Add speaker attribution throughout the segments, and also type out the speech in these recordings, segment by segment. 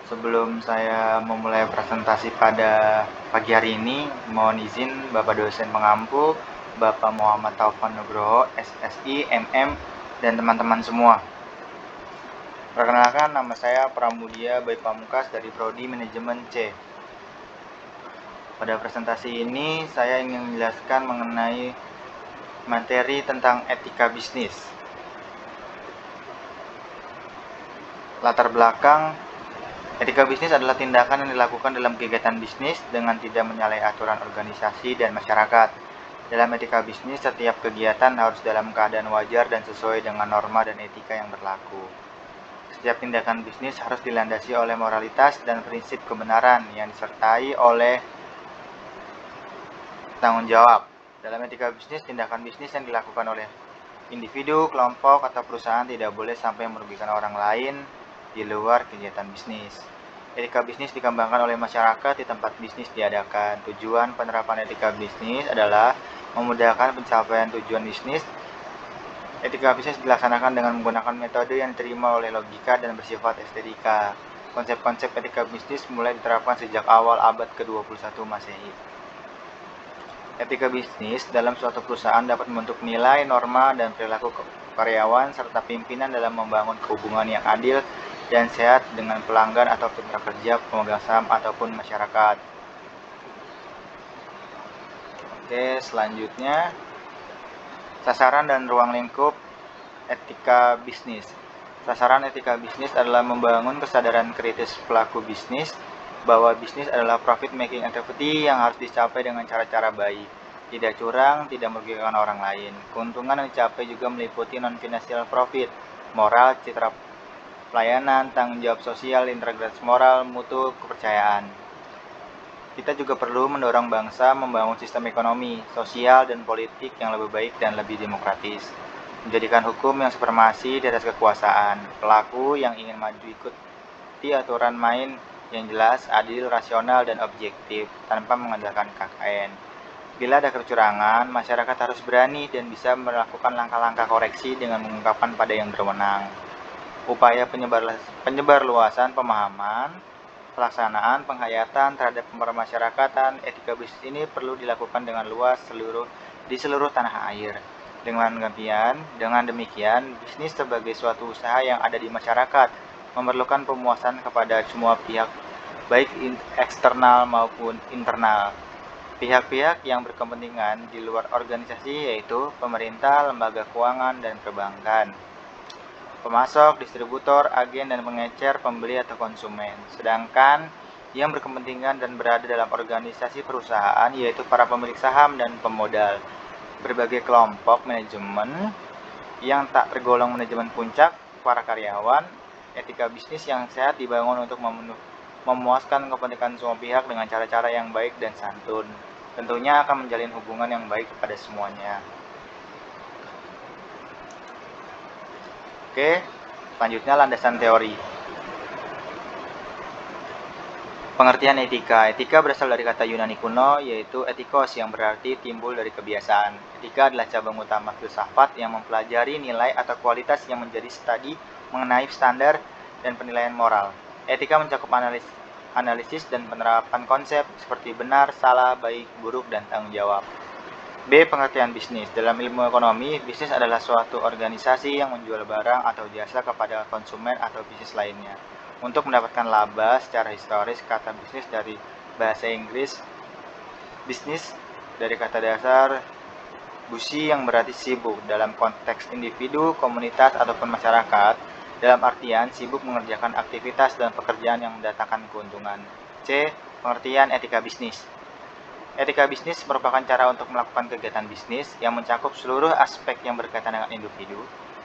Speaker 1: Sebelum saya memulai presentasi pada pagi hari ini, mohon izin Bapak dosen pengampu, Bapak Muhammad Taufan Nugroho, SSI, MM, dan teman-teman semua. Perkenalkan, nama saya Pramudia Bayi Pamungkas dari Prodi Manajemen C. Pada presentasi ini, saya ingin menjelaskan mengenai materi tentang etika bisnis. Latar belakang, etika bisnis adalah tindakan yang dilakukan dalam kegiatan bisnis dengan tidak menyalahi aturan organisasi dan masyarakat. Dalam etika bisnis, setiap kegiatan harus dalam keadaan wajar dan sesuai dengan norma dan etika yang berlaku. Setiap tindakan bisnis harus dilandasi oleh moralitas dan prinsip kebenaran yang disertai oleh tanggung jawab. Dalam etika bisnis, tindakan bisnis yang dilakukan oleh individu, kelompok, atau perusahaan tidak boleh sampai merugikan orang lain di luar kegiatan bisnis. Etika bisnis dikembangkan oleh masyarakat di tempat bisnis diadakan. Tujuan penerapan etika bisnis adalah memudahkan pencapaian tujuan bisnis. Etika bisnis dilaksanakan dengan menggunakan metode yang diterima oleh logika dan bersifat estetika. Konsep-konsep etika bisnis mulai diterapkan sejak awal abad ke-21 Masehi. Etika bisnis dalam suatu perusahaan dapat membentuk nilai, norma, dan perilaku karyawan serta pimpinan dalam membangun hubungan yang adil dan sehat dengan pelanggan atau mitra kerja, pemegang saham, ataupun masyarakat. Oke, selanjutnya sasaran dan ruang lingkup etika bisnis. Sasaran etika bisnis adalah membangun kesadaran kritis pelaku bisnis bahwa bisnis adalah profit making activity yang harus dicapai dengan cara-cara baik, tidak curang, tidak merugikan orang lain. Keuntungan yang dicapai juga meliputi non-financial profit, moral, citra pelayanan, tanggung jawab sosial, integritas moral, mutu, kepercayaan. Kita juga perlu mendorong bangsa membangun sistem ekonomi, sosial, dan politik yang lebih baik dan lebih demokratis. Menjadikan hukum yang supremasi di atas kekuasaan. Pelaku yang ingin maju ikuti aturan main yang jelas, adil, rasional, dan objektif, tanpa mengandalkan KKN. Bila ada kecurangan, masyarakat harus berani dan bisa melakukan langkah-langkah koreksi dengan mengungkapkan pada yang berwenang. Upaya penyebarluasan pemahaman, pelaksanaan, penghayatan terhadap pemasyarakatan etika bisnis ini perlu dilakukan dengan luas di seluruh tanah air. Dengan demikian, bisnis sebagai suatu usaha yang ada di masyarakat memerlukan pemuasan kepada semua pihak, baik eksternal maupun internal. Pihak-pihak yang berkepentingan di luar organisasi yaitu pemerintah, lembaga keuangan, dan perbankan, pemasok, distributor, agen, dan pengecer, pembeli atau konsumen. Sedangkan yang berkepentingan dan berada dalam organisasi perusahaan yaitu para pemilik saham dan pemodal. Berbagai kelompok manajemen yang tak tergolong manajemen puncak, para karyawan. Etika bisnis yang sehat dibangun untuk memuaskan kepentingan semua pihak dengan cara-cara yang baik dan santun. Tentunya akan menjalin hubungan yang baik kepada semuanya. Oke, selanjutnya landasan teori. Pengertian etika. Etika berasal dari kata Yunani kuno, yaitu etikos, yang berarti timbul dari kebiasaan. Etika adalah cabang utama filsafat yang mempelajari nilai atau kualitas yang menjadi studi mengenai standar dan penilaian moral. Etika mencakup analisis dan penerapan konsep seperti benar, salah, baik, buruk, dan tanggung jawab. B. Pengertian bisnis. Dalam ilmu ekonomi, bisnis adalah suatu organisasi yang menjual barang atau jasa kepada konsumen atau bisnis lainnya. Untuk mendapatkan laba secara historis, kata bisnis dari bahasa Inggris bisnis dari kata dasar busi yang berarti sibuk dalam konteks individu, komunitas, ataupun masyarakat, dalam artian sibuk mengerjakan aktivitas dan pekerjaan yang mendatangkan keuntungan. C. Pengertian etika bisnis. Etika bisnis merupakan cara untuk melakukan kegiatan bisnis yang mencakup seluruh aspek yang berkaitan dengan individu,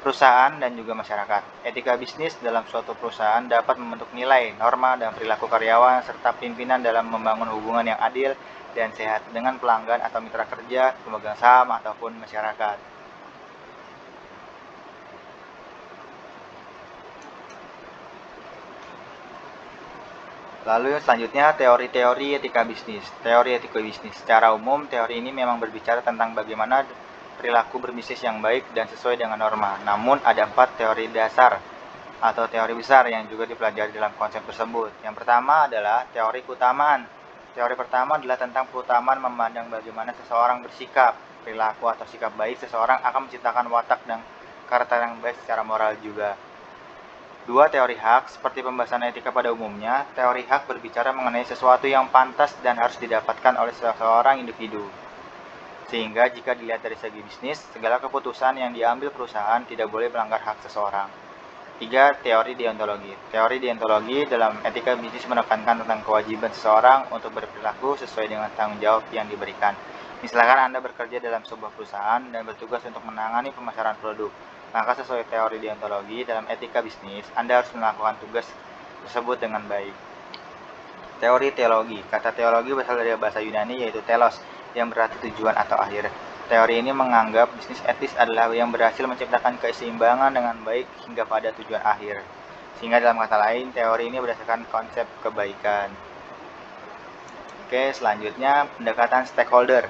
Speaker 1: perusahaan, dan juga masyarakat. Etika bisnis dalam suatu perusahaan dapat membentuk nilai, norma, dan perilaku karyawan serta pimpinan dalam membangun hubungan yang adil dan sehat dengan pelanggan atau mitra kerja, pemegang saham, ataupun masyarakat. Lalu selanjutnya teori-teori etika bisnis. Teori etika bisnis. Secara umum, teori ini memang berbicara tentang bagaimana perilaku berbisnis yang baik dan sesuai dengan norma. Namun ada 4 teori dasar atau teori besar yang juga dipelajari dalam konsep tersebut. Yang pertama adalah teori keutamaan. Teori pertama adalah tentang keutamaan memandang bagaimana seseorang bersikap, perilaku atau sikap baik seseorang akan menciptakan watak dan karakter yang baik secara moral juga. Dua, teori hak. Seperti pembahasan etika pada umumnya, teori hak berbicara mengenai sesuatu yang pantas dan harus didapatkan oleh seseorang individu. Sehingga jika dilihat dari segi bisnis, segala keputusan yang diambil perusahaan tidak boleh melanggar hak seseorang. Tiga, teori deontologi. Teori deontologi dalam etika bisnis menekankan tentang kewajiban seseorang untuk berperilaku sesuai dengan tanggung jawab yang diberikan. Misalkan Anda bekerja dalam sebuah perusahaan dan bertugas untuk menangani pemasaran produk, maka sesuai teori deontologi dalam etika bisnis, Anda harus melakukan tugas tersebut dengan baik. Teori teologi. Kata teologi berasal dari bahasa Yunani yaitu telos, yang berarti tujuan atau akhir. Teori ini menganggap bisnis etis adalah yang berhasil menciptakan keseimbangan dengan baik hingga pada tujuan akhir. Sehingga dalam kata lain, teori ini berdasarkan konsep kebaikan. Oke, selanjutnya pendekatan stakeholder.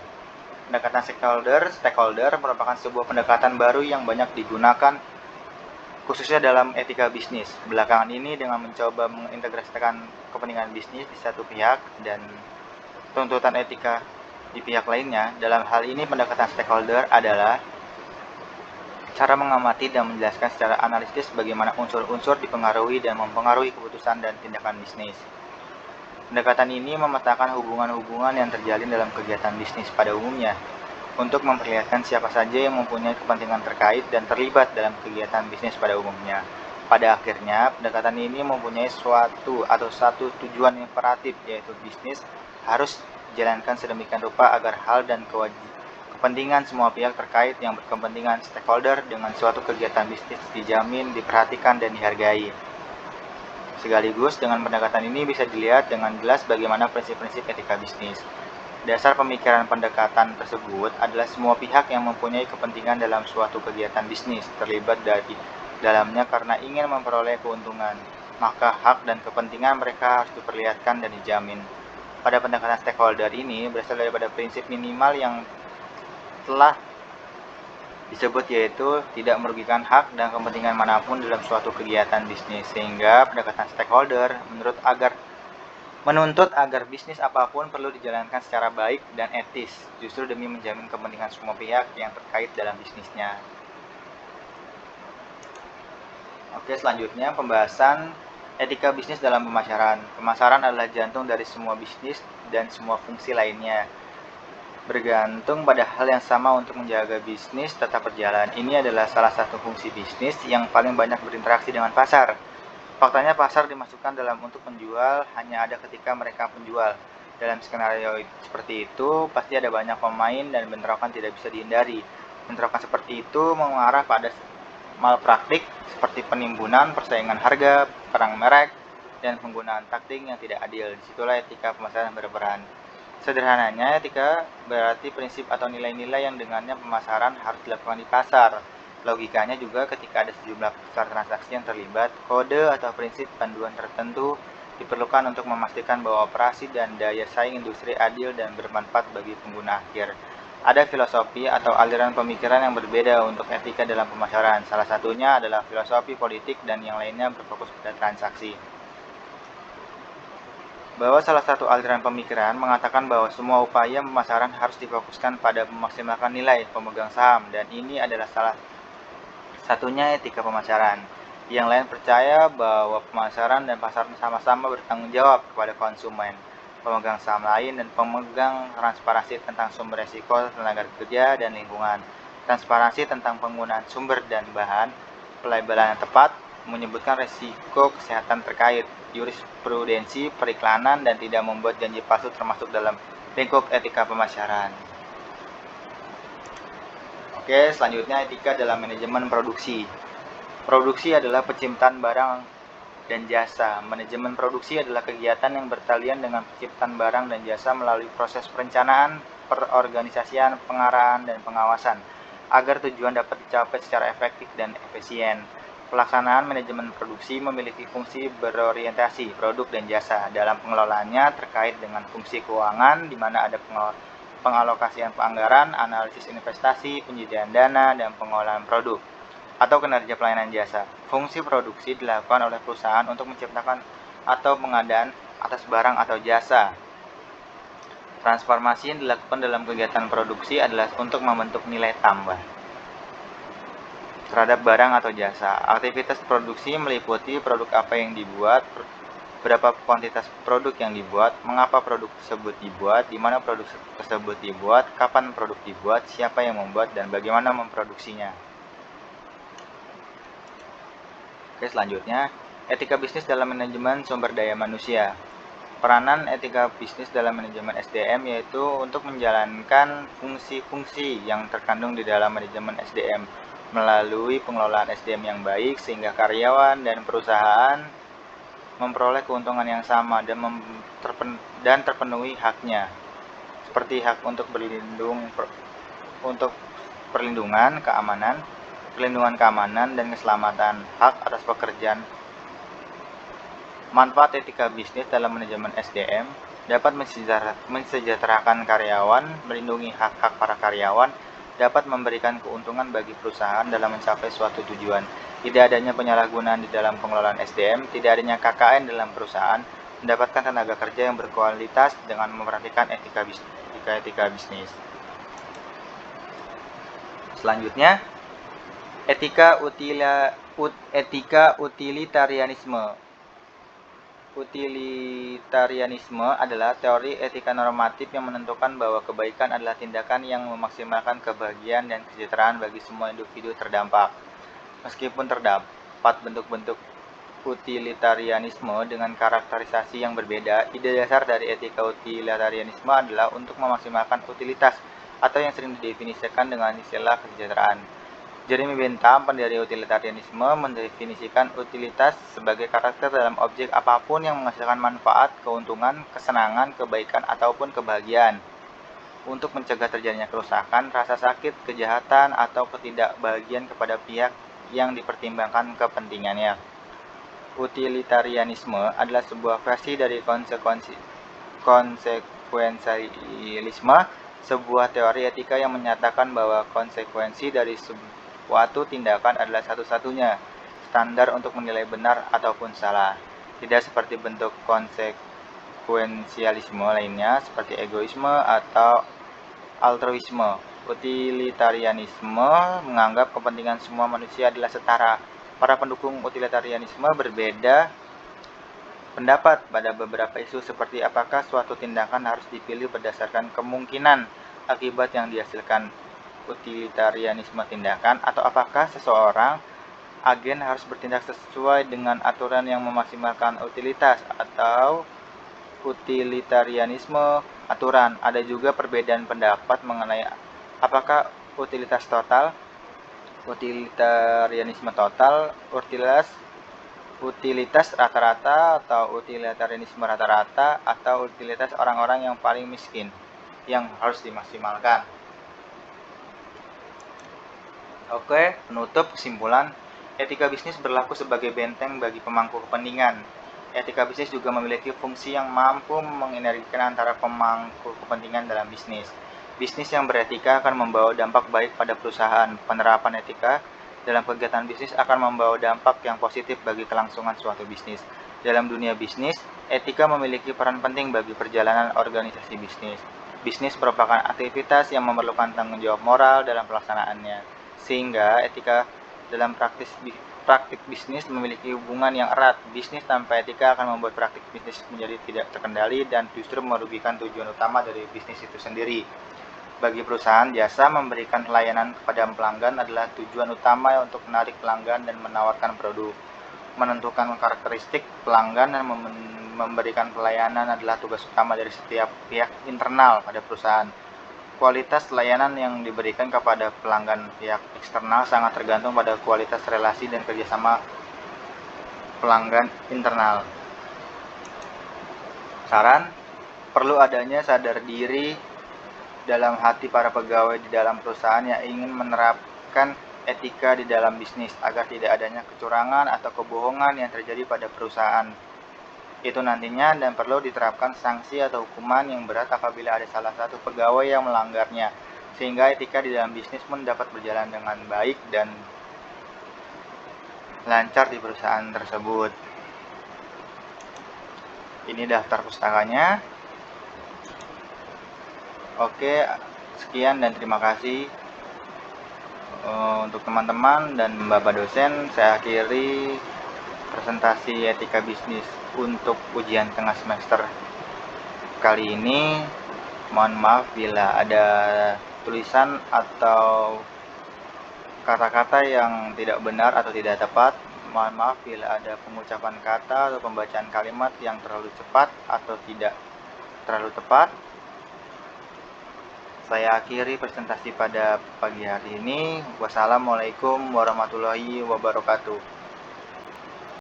Speaker 1: Pendekatan stakeholder merupakan sebuah pendekatan baru yang banyak digunakan khususnya dalam etika bisnis. Belakangan ini dengan mencoba mengintegrasikan kepentingan bisnis di satu pihak dan tuntutan etika di pihak lainnya. Dalam hal ini pendekatan stakeholder adalah cara mengamati dan menjelaskan secara analitis bagaimana unsur-unsur dipengaruhi dan mempengaruhi keputusan dan tindakan bisnis. Pendekatan ini memetakan hubungan-hubungan yang terjalin dalam kegiatan bisnis pada umumnya untuk memperlihatkan siapa saja yang mempunyai kepentingan terkait dan terlibat dalam kegiatan bisnis pada umumnya. Pada akhirnya, pendekatan ini mempunyai satu tujuan imperatif, yaitu bisnis harus dijalankan sedemikian rupa agar hal dan kepentingan semua pihak terkait yang berkepentingan stakeholder dengan suatu kegiatan bisnis dijamin, diperhatikan, dan dihargai. Sekaligus dengan pendekatan ini bisa dilihat dengan jelas bagaimana prinsip-prinsip etika bisnis. Dasar pemikiran pendekatan tersebut adalah semua pihak yang mempunyai kepentingan dalam suatu kegiatan bisnis terlibat dari dalamnya karena ingin memperoleh keuntungan, maka hak dan kepentingan mereka harus diperlihatkan dan dijamin. Pada pendekatan stakeholder ini berasal daripada prinsip minimal yang telah disebut, yaitu tidak merugikan hak dan kepentingan manapun dalam suatu kegiatan bisnis. Sehingga pendekatan stakeholder menuntut agar bisnis apapun perlu dijalankan secara baik dan etis, justru demi menjamin kepentingan semua pihak yang terkait dalam bisnisnya. Oke, selanjutnya pembahasan etika bisnis dalam pemasaran. Pemasaran adalah jantung dari semua bisnis dan semua fungsi lainnya. Bergantung pada hal yang sama untuk menjaga bisnis tetap berjalan. Ini adalah salah satu fungsi bisnis yang paling banyak berinteraksi dengan pasar. Faktanya pasar dimasukkan dalam untuk penjual hanya ada ketika mereka penjual. Dalam skenario seperti itu, pasti ada banyak pemain dan bentrokan tidak bisa dihindari. Bentrokan seperti itu mengarah pada malpraktik seperti penimbunan, persaingan harga, perang merek, dan penggunaan taktik yang tidak adil. Disitulah etika pemasaran berperan. Sederhananya, etika berarti prinsip atau nilai-nilai yang dengannya pemasaran harus dilakukan di pasar. Logikanya juga ketika ada sejumlah besar transaksi yang terlibat, kode atau prinsip panduan tertentu diperlukan untuk memastikan bahwa operasi dan daya saing industri adil dan bermanfaat bagi pengguna akhir. Ada filosofi atau aliran pemikiran yang berbeda untuk etika dalam pemasaran. Salah satunya adalah filosofi politik dan yang lainnya berfokus pada transaksi. Bahwa salah satu aliran pemikiran mengatakan bahwa semua upaya pemasaran harus difokuskan pada memaksimalkan nilai pemegang saham, dan ini adalah salah satunya etika pemasaran. Yang lain percaya bahwa pemasaran dan pasar sama-sama bertanggung jawab kepada konsumen, pemegang saham lain, dan pemegang transparansi tentang sumber resiko tenaga kerja dan lingkungan. Transparansi tentang penggunaan sumber dan bahan, pelabelan yang tepat, menyebutkan resiko kesehatan terkait, jurisprudensi periklanan, dan tidak membuat janji palsu termasuk dalam lingkup etika pemasaran. Oke, selanjutnya etika dalam manajemen produksi. Produksi adalah penciptaan barang dan jasa. Manajemen produksi adalah kegiatan yang bertalian dengan penciptaan barang dan jasa melalui proses perencanaan, perorganisasian, pengarahan, dan pengawasan agar tujuan dapat dicapai secara efektif dan efisien. Pelaksanaan manajemen produksi memiliki fungsi berorientasi produk dan jasa. Dalam pengelolaannya terkait dengan fungsi keuangan, di mana ada pengalokasian anggaran, analisis investasi, penyediaan dana, dan pengolahan produk. atau kinerja pelayanan jasa. Fungsi produksi dilakukan oleh perusahaan untuk menciptakan atau pengadaan atas barang atau jasa. Transformasi yang dilakukan dalam kegiatan produksi adalah untuk membentuk nilai tambah terhadap barang atau jasa. Aktivitas produksi meliputi produk apa yang dibuat, berapa kuantitas produk yang dibuat, mengapa produk tersebut dibuat, di mana produk tersebut dibuat, kapan produk dibuat, siapa yang membuat, dan bagaimana memproduksinya. Oke, selanjutnya, etika bisnis dalam manajemen sumber daya manusia. Peranan etika bisnis dalam manajemen SDM yaitu untuk menjalankan fungsi-fungsi yang terkandung di dalam manajemen SDM melalui pengelolaan SDM yang baik sehingga karyawan dan perusahaan memperoleh keuntungan yang sama dan terpenuhi haknya, seperti hak untuk perlindungan keamanan dan keselamatan, hak atas pekerjaan. Manfaat etika bisnis dalam manajemen SDM dapat mensejahterakan karyawan, melindungi hak-hak para karyawan, dapat memberikan keuntungan bagi perusahaan dalam mencapai suatu tujuan. Tidak adanya penyalahgunaan di dalam pengelolaan SDM, tidak adanya KKN dalam perusahaan, mendapatkan tenaga kerja yang berkualitas dengan memperhatikan etika bisnis. Selanjutnya, etika utilitarianisme. Utilitarianisme adalah teori etika normatif yang menentukan bahwa kebaikan adalah tindakan yang memaksimalkan kebahagiaan dan kesejahteraan bagi semua individu terdampak. Meskipun terdapat bentuk-bentuk utilitarianisme dengan karakterisasi yang berbeda, ide dasar dari etika utilitarianisme adalah untuk memaksimalkan utilitas atau yang sering didefinisikan dengan istilah kesejahteraan. Jeremy Bentham, pendiri utilitarianisme, mendefinisikan utilitas sebagai karakter dalam objek apapun yang menghasilkan manfaat, keuntungan, kesenangan, kebaikan, ataupun kebahagiaan untuk mencegah terjadinya kerusakan, rasa sakit, kejahatan, atau ketidakbahagiaan kepada pihak yang dipertimbangkan kepentingannya. Utilitarianisme adalah sebuah versi dari konsekuensialisme, sebuah teori etika yang menyatakan bahwa konsekuensi dari suatu tindakan adalah satu-satunya standar untuk menilai benar ataupun salah. Tidak seperti bentuk konsekuensialisme lainnya seperti egoisme atau altruisme. Utilitarianisme menganggap kepentingan semua manusia adalah setara. Para pendukung utilitarianisme berbeda pendapat pada beberapa isu seperti apakah suatu tindakan harus dipilih berdasarkan kemungkinan akibat yang dihasilkan utilitarianisme tindakan, atau apakah seseorang agen harus bertindak sesuai dengan aturan yang memaksimalkan utilitas, atau utilitarianisme aturan. Ada juga perbedaan pendapat mengenai apakah utilitarianisme total, utilitas rata-rata, atau utilitarianisme rata-rata, atau utilitas orang-orang yang paling miskin yang harus dimaksimalkan. Oke, penutup kesimpulan, etika bisnis berlaku sebagai benteng bagi pemangku kepentingan. Etika bisnis juga memiliki fungsi yang mampu mengenergikan antara pemangku kepentingan dalam bisnis. Bisnis yang beretika akan membawa dampak baik pada perusahaan. Penerapan etika dalam kegiatan bisnis akan membawa dampak yang positif bagi kelangsungan suatu bisnis. Dalam dunia bisnis, etika memiliki peran penting bagi perjalanan organisasi bisnis. Bisnis merupakan aktivitas yang memerlukan tanggung jawab moral dalam pelaksanaannya, sehingga etika dalam praktik bisnis memiliki hubungan yang erat. Bisnis tanpa etika akan membuat praktik bisnis menjadi tidak terkendali dan justru merugikan tujuan utama dari bisnis itu sendiri. Bagi perusahaan, jasa memberikan pelayanan kepada pelanggan adalah tujuan utama untuk menarik pelanggan dan menawarkan produk. Menentukan karakteristik pelanggan dan memberikan pelayanan adalah tugas utama dari setiap pihak internal pada perusahaan. Kualitas layanan yang diberikan kepada pelanggan pihak eksternal sangat tergantung pada kualitas relasi dan kerjasama pelanggan internal. Saran, perlu adanya sadar diri dalam hati para pegawai di dalam perusahaan yang ingin menerapkan etika di dalam bisnis agar tidak adanya kecurangan atau kebohongan yang terjadi pada perusahaan itu nantinya, dan perlu diterapkan sanksi atau hukuman yang berat apabila ada salah satu pegawai yang melanggarnya, sehingga etika di dalam bisnis pun dapat berjalan dengan baik dan lancar di perusahaan tersebut. Ini daftar pustakanya. Oke, sekian dan terima kasih untuk teman-teman dan Bapak dosen. Saya akhiri presentasi etika bisnis untuk ujian tengah semester kali ini. Mohon maaf bila ada tulisan atau kata-kata yang tidak benar atau tidak tepat. Mohon maaf bila ada pengucapan kata atau pembacaan kalimat yang terlalu cepat atau tidak terlalu tepat. Saya akhiri presentasi pada pagi hari ini. Wassalamualaikum warahmatullahi wabarakatuh.